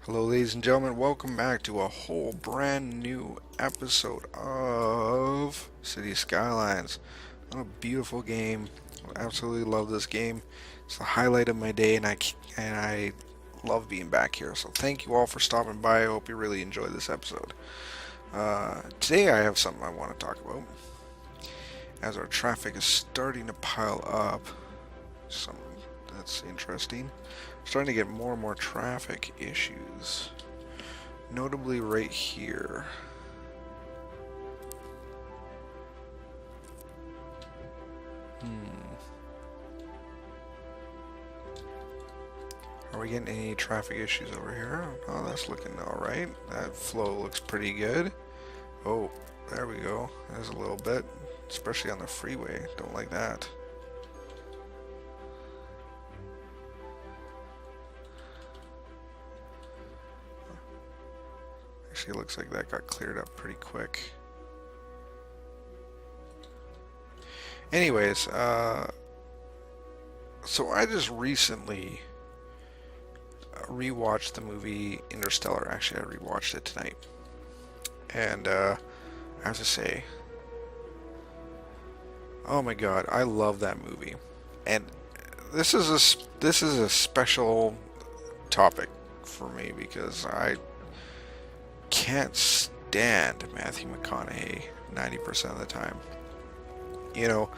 Hello, ladies and gentlemen. Welcome back to a whole brand new episode of Cities Skylines. What a beautiful game. I absolutely love this game. It's the highlight of my day, and I love being back here. So thank you all for stopping by. I hope you really enjoyed this episode. Today I have something I want to talk about. As our traffic is starting to pile up, some that's interesting. Starting to get more and more traffic issues. Notably right here. Are we getting any traffic issues over here? Oh, that's looking alright. That flow looks pretty good. Oh, there we go. There's a little bit. Especially on the freeway. Don't like that. Actually, it looks like that got cleared up pretty quick. Anyways, so I just recently rewatched the movie Interstellar. Actually, I rewatched it tonight. And I have to say, oh my god, I love that movie. And this is a special topic for me because I can't stand Matthew McConaughey 90% of the time. You know,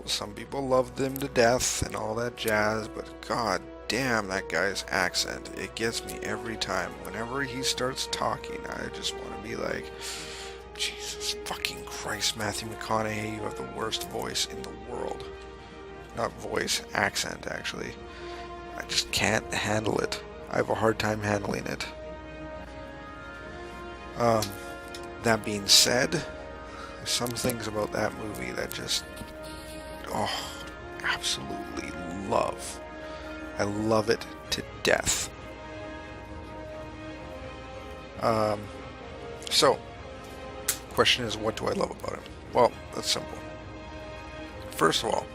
some people love them to death and all that jazz, but god damn that guy's accent. It gets me every time. Whenever he starts talking, I just want to be like, Jesus fucking Christ, Matthew McConaughey, you have the worst voice in the world. Not voice, accent, actually. I just can't handle it. I have a hard time handling it. Um, that being said, there's some things about that movie that just, oh, absolutely love. I love it to death. Um, so, question is, what do I love about it? Well, that's simple. First of all,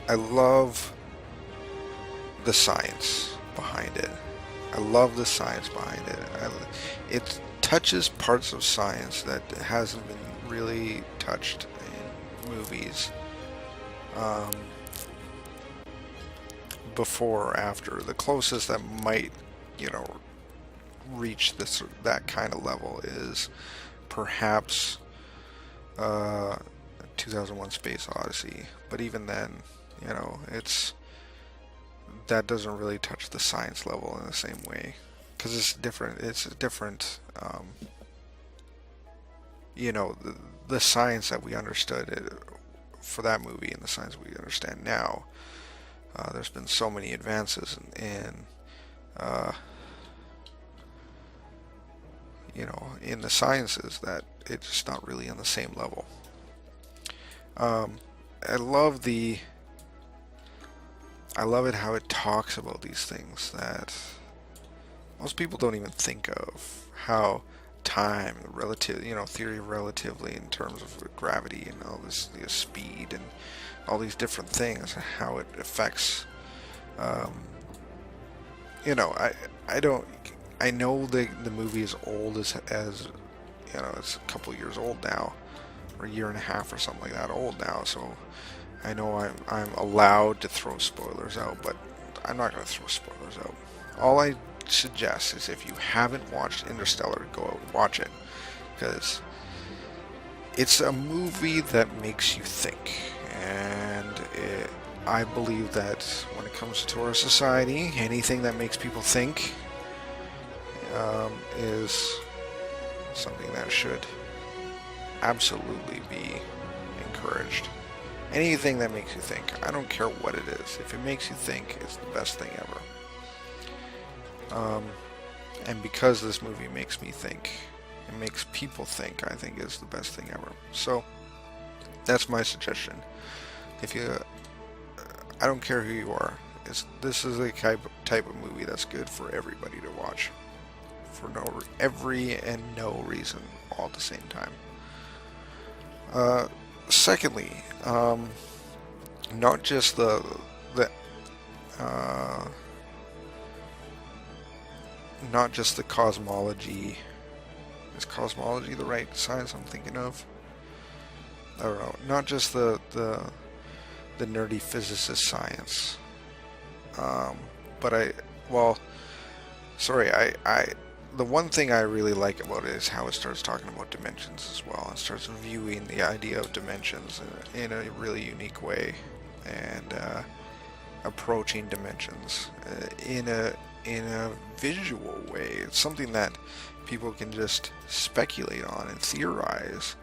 I love the science behind it. I love the science behind it. It touches parts of science that hasn't been really touched in movies before or after. The closest that might, reach that kind of level is perhaps 2001: Space Odyssey. But even then, it's that doesn't really touch the science level in the same way because it's different. It's a different, the science that we understood for that movie and the science we understand now. There's been so many advances in the sciences that it's just not really on the same level. I love it how it talks about these things that most people don't even think of. How time, theory of relativity in terms of gravity and all this, the speed and all these different things, how it affects. I don't. I know the movie is old as it's a couple years old now, or a year and a half or something like that old now. So I know I'm allowed to throw spoilers out, but I'm not going to throw spoilers out. All I suggest is if you haven't watched Interstellar, go out and watch it, because it's a movie that makes you think, and I believe that when it comes to our society, anything that makes people think is something that should absolutely be encouraged. Anything that makes you think. I don't care what it is. If it makes you think, it's the best thing ever. And because this movie makes me think, it makes people think, I think it's the best thing ever. So, that's my suggestion. I don't care who you are. This is a type of movie that's good for everybody to watch. For every and no reason, all at the same time. Secondly, not just the not just the cosmology. Is cosmology the right science I'm thinking of? I don't know. Not just the nerdy physicist science. Um, but well, sorry, the one thing I really like about it is how it starts talking about dimensions as well. It starts viewing the idea of dimensions in a really unique way, and approaching dimensions in a visual way. It's something that people can just speculate on and theorize.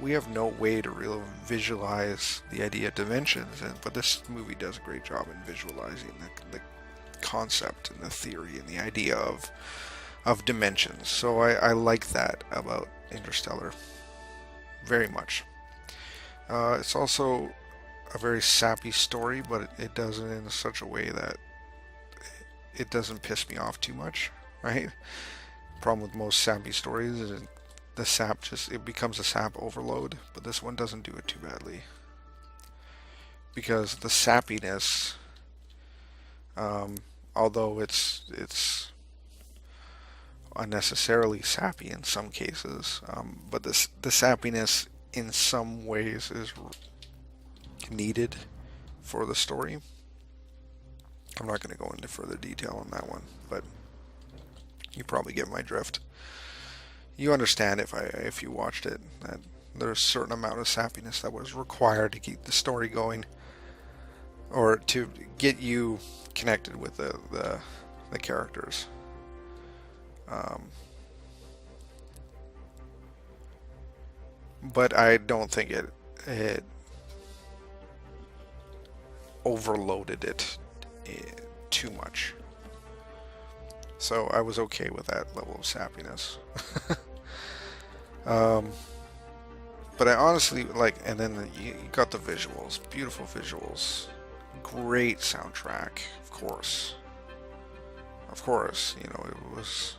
We have no way to really visualize the idea of dimensions, but this movie does a great job in visualizing the concept and the theory and the idea of dimensions. So I like that about Interstellar very much. It's also a very sappy story, but it does it in such a way that it doesn't piss me off too much, right? Problem with most sappy stories is the sap it becomes a sap overload, but this one doesn't do it too badly. Because the sappiness, although it's unnecessarily sappy in some cases, but the sappiness in some ways is needed for the story. I'm not going to go into further detail on that one, but you probably get my drift. You understand if you watched it that there's a certain amount of sappiness that was required to keep the story going, or to get you connected with the characters. But I don't think it overloaded it too much. So I was okay with that level of sappiness. But I honestly like, and then you got the visuals, beautiful visuals, great soundtrack, of course. You know, it was.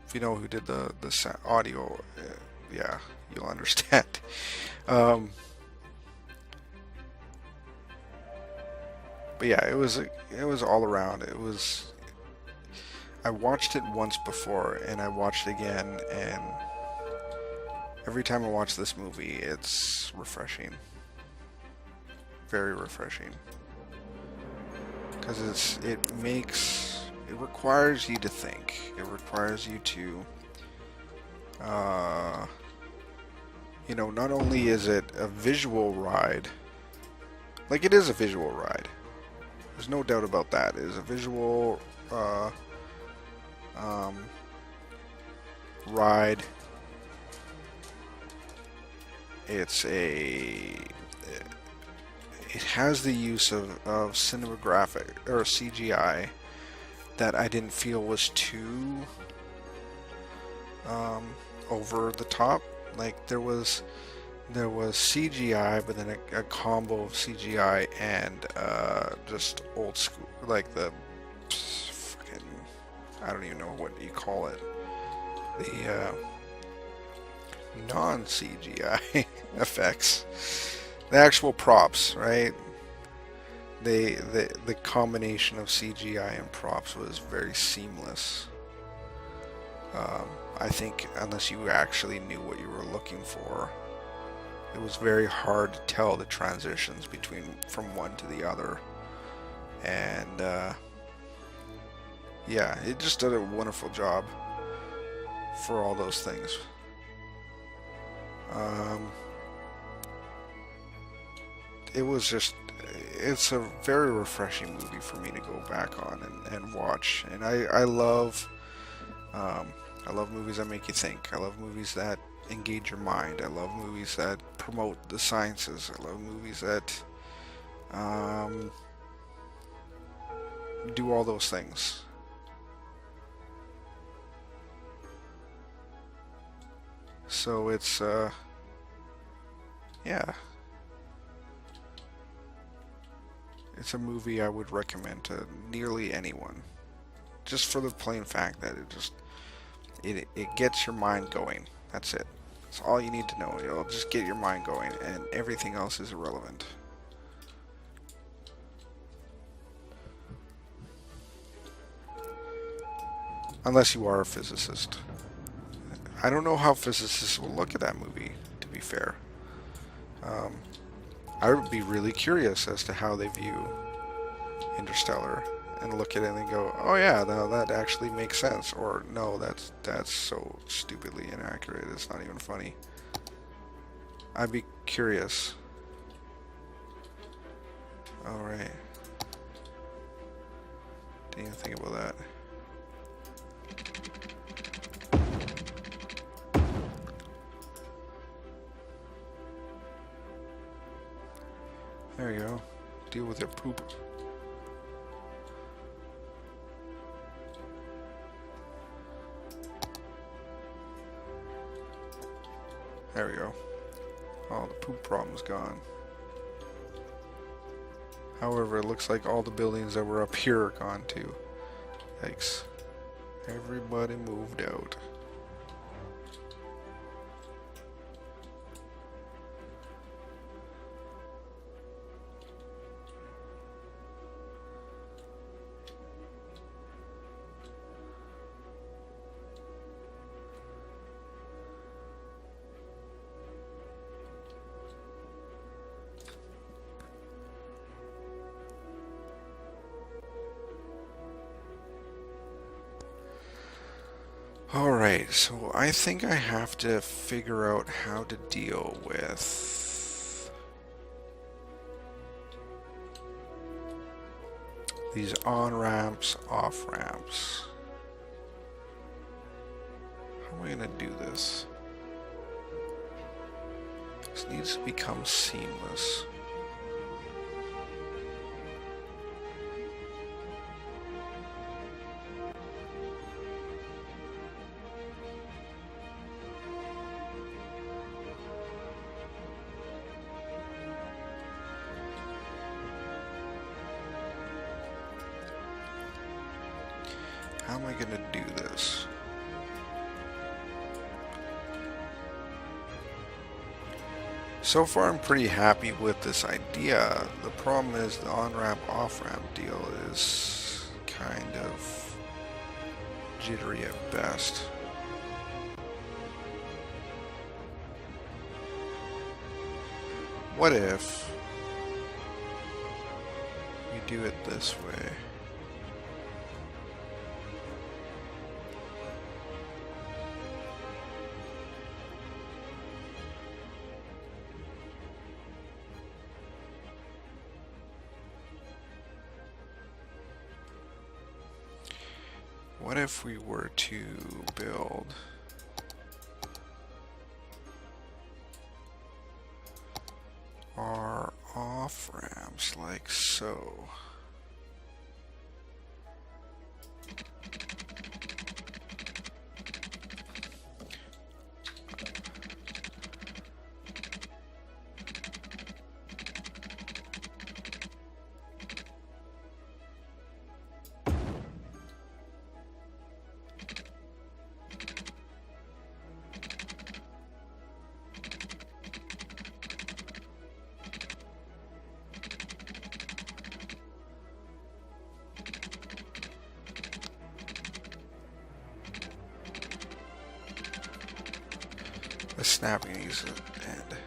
If you know who did the audio, yeah, you'll understand. But yeah, it was all around. It was. I watched it once before, and I watched it again, and every time I watch this movie, it's refreshing. Very refreshing. Because it requires you to think. It requires you to, you know, not only is it a visual ride, like it is a visual ride. There's no doubt about that. It is a visual ride. It has the use of cinematographic or CGI that I didn't feel was too over the top. Like there was CGI, but then a combo of CGI and just old school, like the fucking, I don't even know what you call it, the non-CGI effects, the actual props, right? The combination of CGI and props was very seamless. I think unless you actually knew what you were looking for, it was very hard to tell the transitions from one to the other. And yeah, it just did a wonderful job for all those things. It's a very refreshing movie for me to go back on and watch. And I love movies that make you think. I love movies that engage your mind. I love movies that promote the sciences. I love movies that do all those things. So it's yeah. It's a movie I would recommend to nearly anyone. Just for the plain fact that it gets your mind going. That's it. That's all you need to know. It'll just get your mind going, and everything else is irrelevant. Unless you are a physicist. I don't know how physicists will look at that movie, to be fair. Um, I would be really curious as to how they view Interstellar and look at it and go, oh yeah, no, that actually makes sense. Or no, that's so stupidly inaccurate, it's not even funny. I'd be curious. Alright. Didn't even think about that. There you go. Deal with your poop. There we go. Oh, the poop problem's gone. However, it looks like all the buildings that were up here are gone too. Yikes. Everybody moved out. Alright, so I think I have to figure out how to deal with these on-ramps, off-ramps. How am I going to do this? This needs to become seamless. How am I going to do this? So far I'm pretty happy with this idea. The problem is the on-ramp, off-ramp deal is kind of jittery at best. What if we do it this way? What if we were to build our off-ramps like so? The snapping needs to end.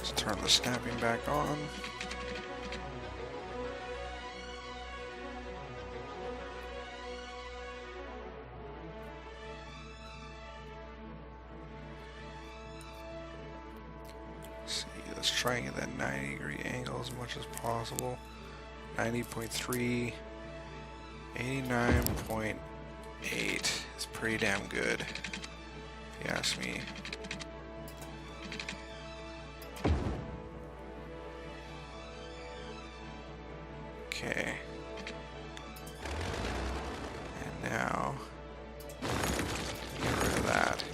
Let's turn the snapping back on. See, let's try and get that 90-degree angle as much as possible. 90.3, 89.8 is pretty damn good, if you ask me. Okay. And now, get rid of that.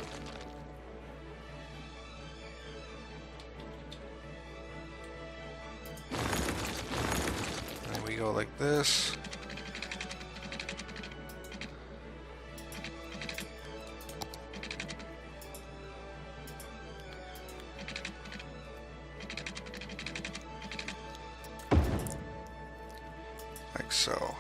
And we go like this. Like so.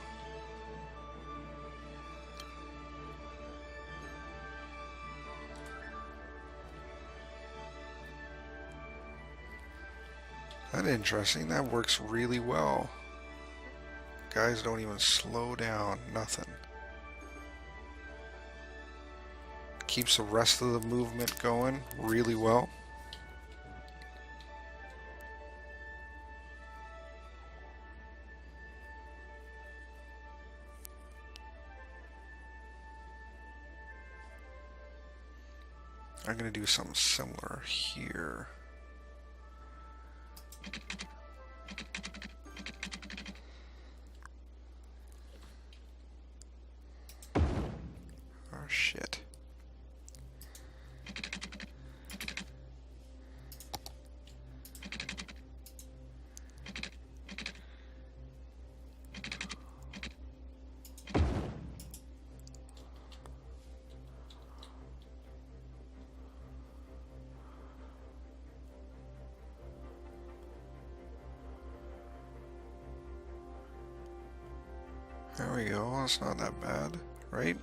That's interesting. That works really well. Guys don't even slow down. Nothing. Keeps the rest of the movement going really well. I'm going to do something similar here. Oh, shit. There we go. That's not that bad, right?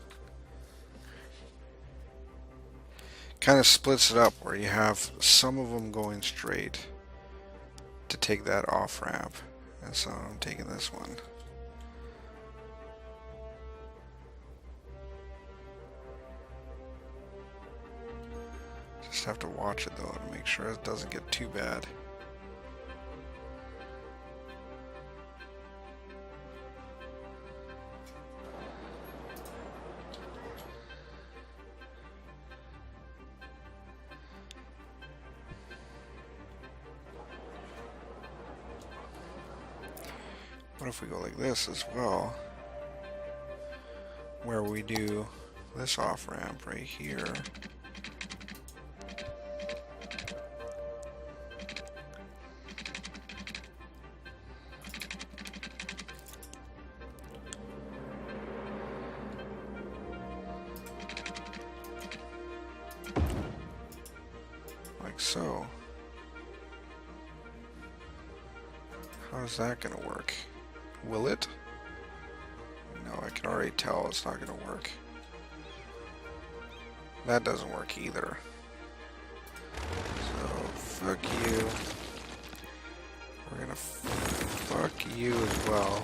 Kind of splits it up where you have some of them going straight to take that off ramp, and so I'm taking this one. Just have to watch it though to make sure it doesn't get too bad. What if we go like this as well, where we do this off ramp right here. Like so. How's that gonna work? Will it? No, I can already tell it's not going to work. That doesn't work either. So, fuck you. We're gonna fuck you as well.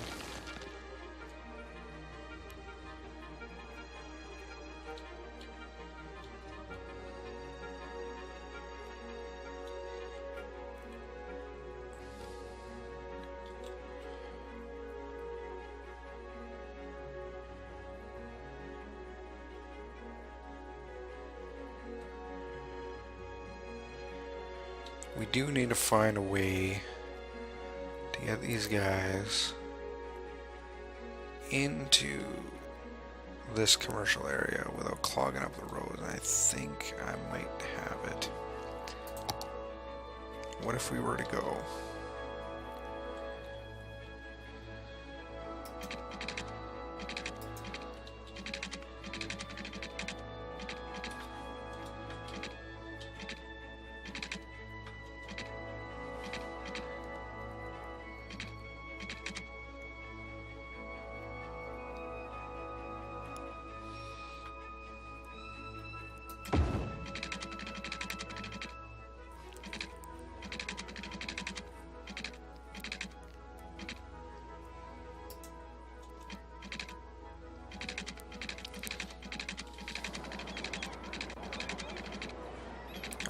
We do need to find a way to get these guys into this commercial area without clogging up the road. And I think I might have it. What if we were to go?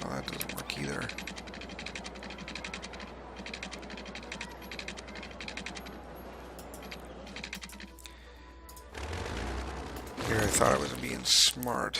Oh, that doesn't work either. Here I thought I was being smart.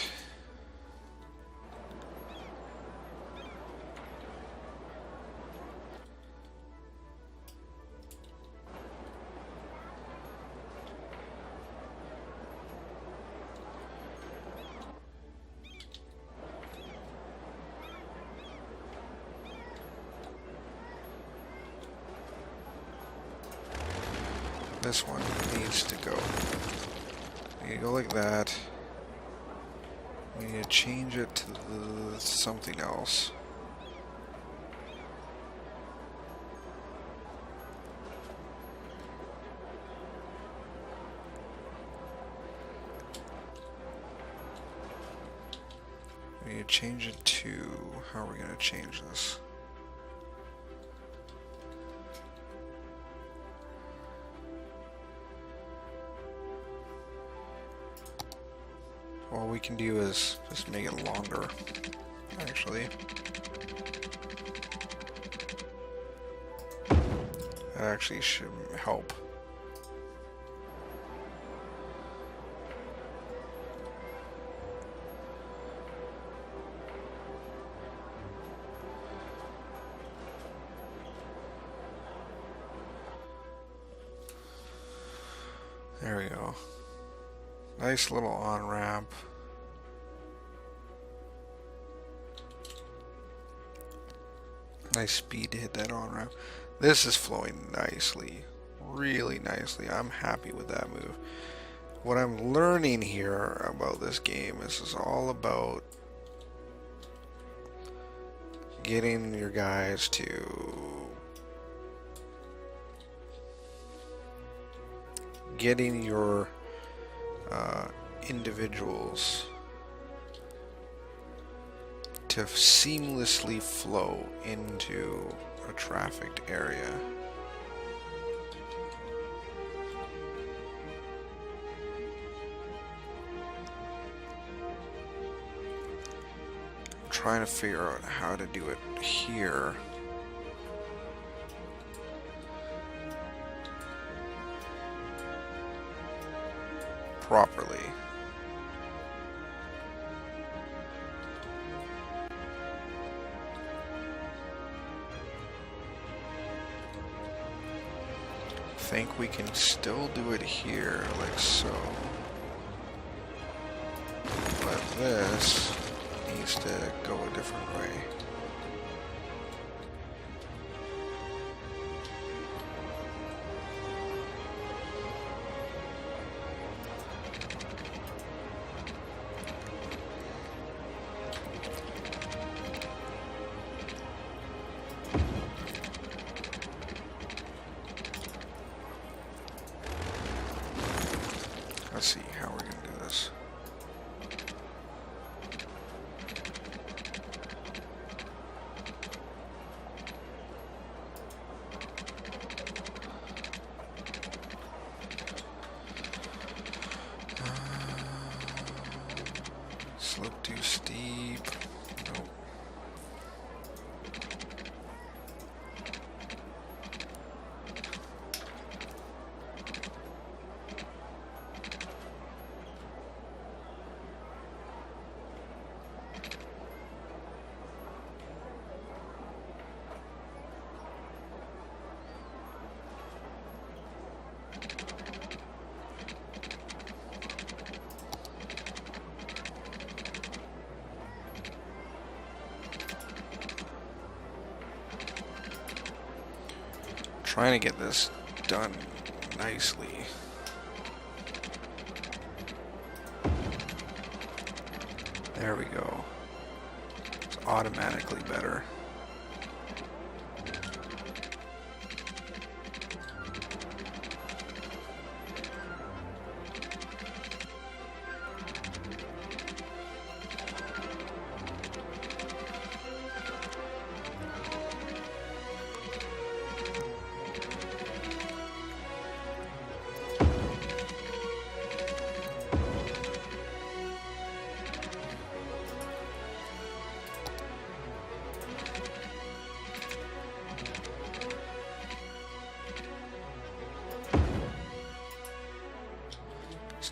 this one needs to go. We need to go like that. We need to change it to something else. We need to change it to, how are we going to change this? All we can do is just make it longer, actually. That actually should help. There we go. Nice little on-ramp. Nice speed to hit that on-ramp. This is flowing nicely. Really nicely. I'm happy with that move. What I'm learning here about this game is it's all about getting your guys to getting your individuals to seamlessly flow into a trafficked area. I'm trying to figure out how to do it here. Properly. I think we can still do it here, like so. But this needs to go a different way. Let's see how we're going to do this. Slope too steep. Nope. Trying to get this done nicely. There we go. It's automatically better.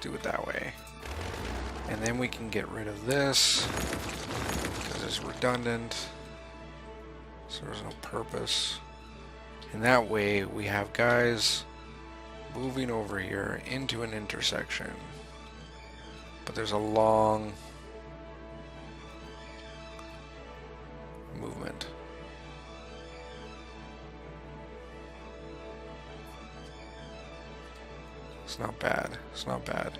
Do it that way, and then we can get rid of this because it's redundant, so there's no purpose. And that way we have guys moving over here into an intersection, but there's a long movement. It's not bad. It's not bad.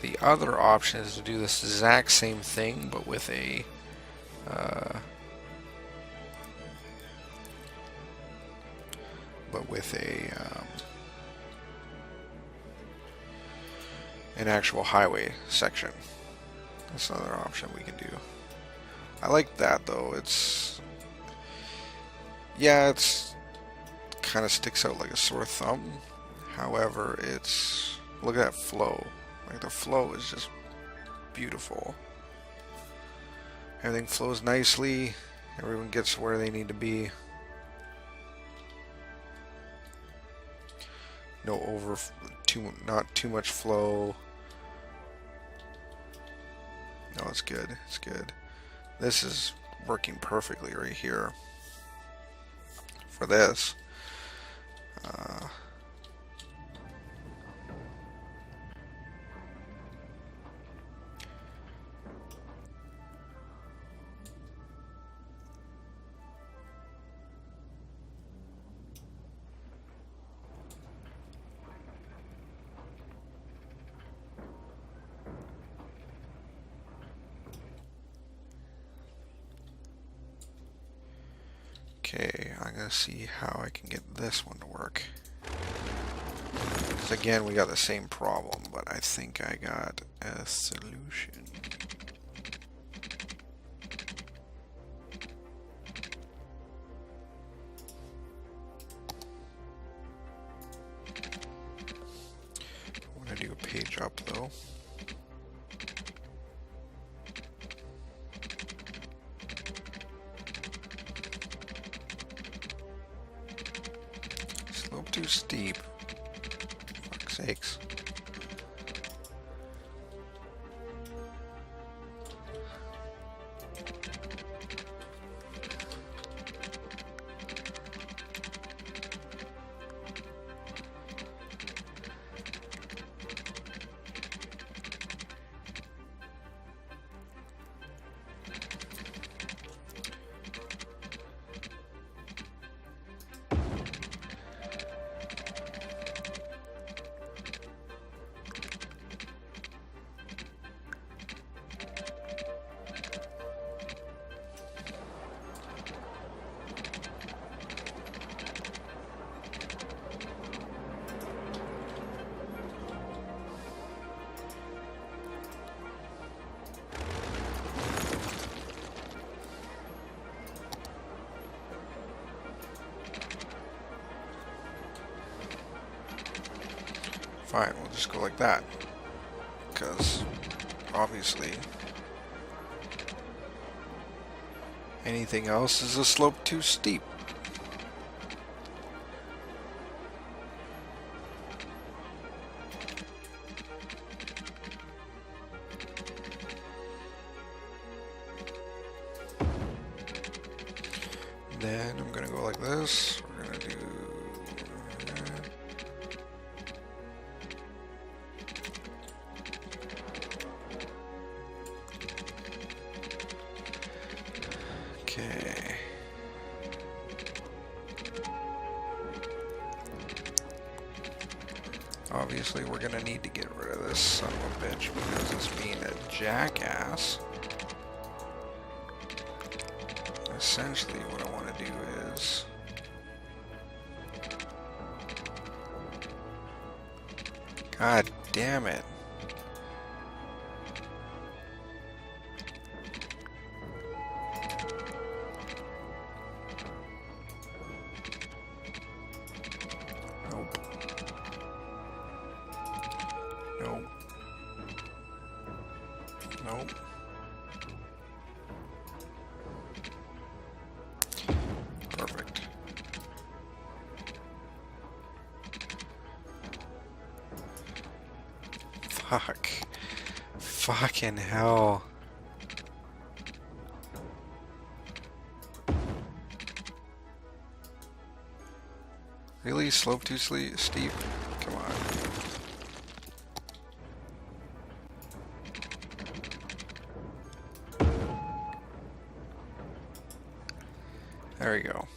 The other option is to do this exact same thing, but with a an actual highway section. That's another option we can do. I like that though. It's kind of sticks out like a sore thumb. However, look at that flow. Like the flow is just beautiful. Everything flows nicely. Everyone gets where they need to be. Not too much flow. No, it's good. It's good. This is working perfectly right here for this. Okay, I'm gonna see how I can get this one to work. Because again, we got the same problem, but I think I got a solution. I'm gonna do a page up though. Slope too steep. Fuck's sakes. Fine, we'll just go like that. Because, obviously, anything else is a slope too steep. Then I'm gonna go like this. We're gonna do okay. Obviously, we're gonna need to get rid of this son of a bitch because it's being a jackass. Essentially, what I want to do is God damn it. Nope. Nope. Nope. Perfect. Fuck. Fucking hell. Really? Slope too steep? Come on. There we go.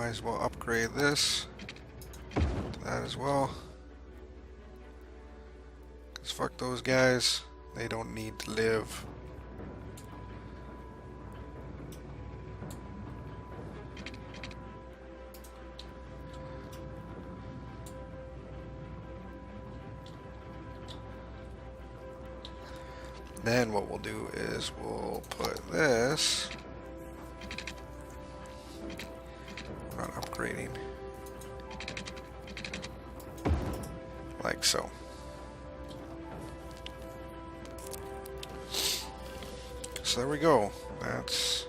might as well upgrade this to that as well. Because fuck those guys. They don't need to live. Then what we'll do is we'll put this. We're not upgrading. Like so. So there we go. That's...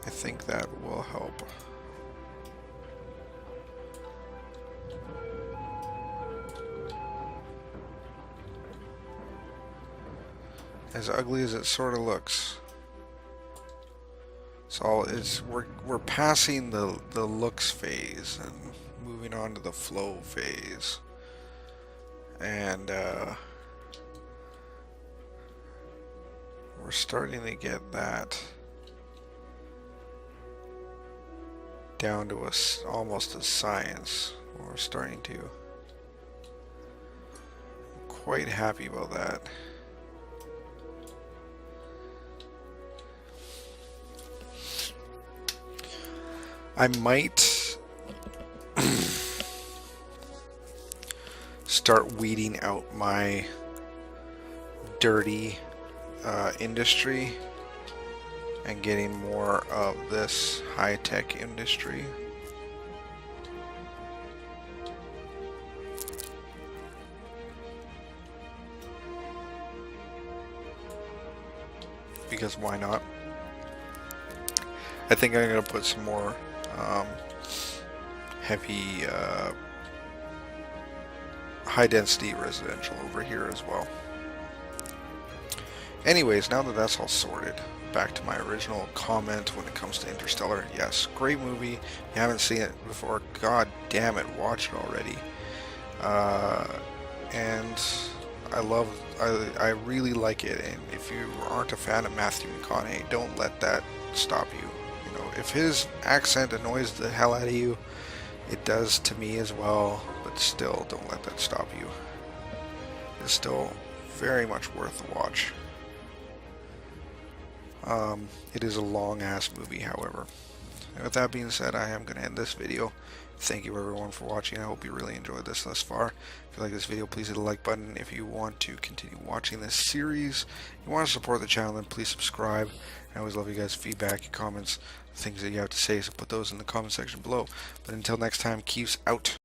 I think that will help. As ugly as it sort of looks. We're passing the looks phase and moving on to the flow phase. And we're starting to get that down to almost a science. We're starting to. I'm quite happy about that. I might start weeding out my dirty industry and getting more of this high-tech industry. Because why not? I think I'm going to put some more heavy high-density residential over here as well. Anyways, now that that's all sorted, back to my original comment when it comes to Interstellar. Yes, great movie. If you haven't seen it before, god damn it, watch it already. And I really like it. And if you aren't a fan of Matthew McConaughey, don't let that stop you. You know, if his accent annoys the hell out of you, it does to me as well. But still, don't let that stop you. It's still very much worth the watch. It is a long-ass movie, however. And with that being said, I am going to end this video. Thank you everyone for watching. I hope you really enjoyed this thus far. If you like this video, please hit the like button. If you want to continue watching this series, you want to support the channel, then please subscribe. I always love you guys' feedback, your comments, things that you have to say, so put those in the comment section below. But until next time, Keeves out.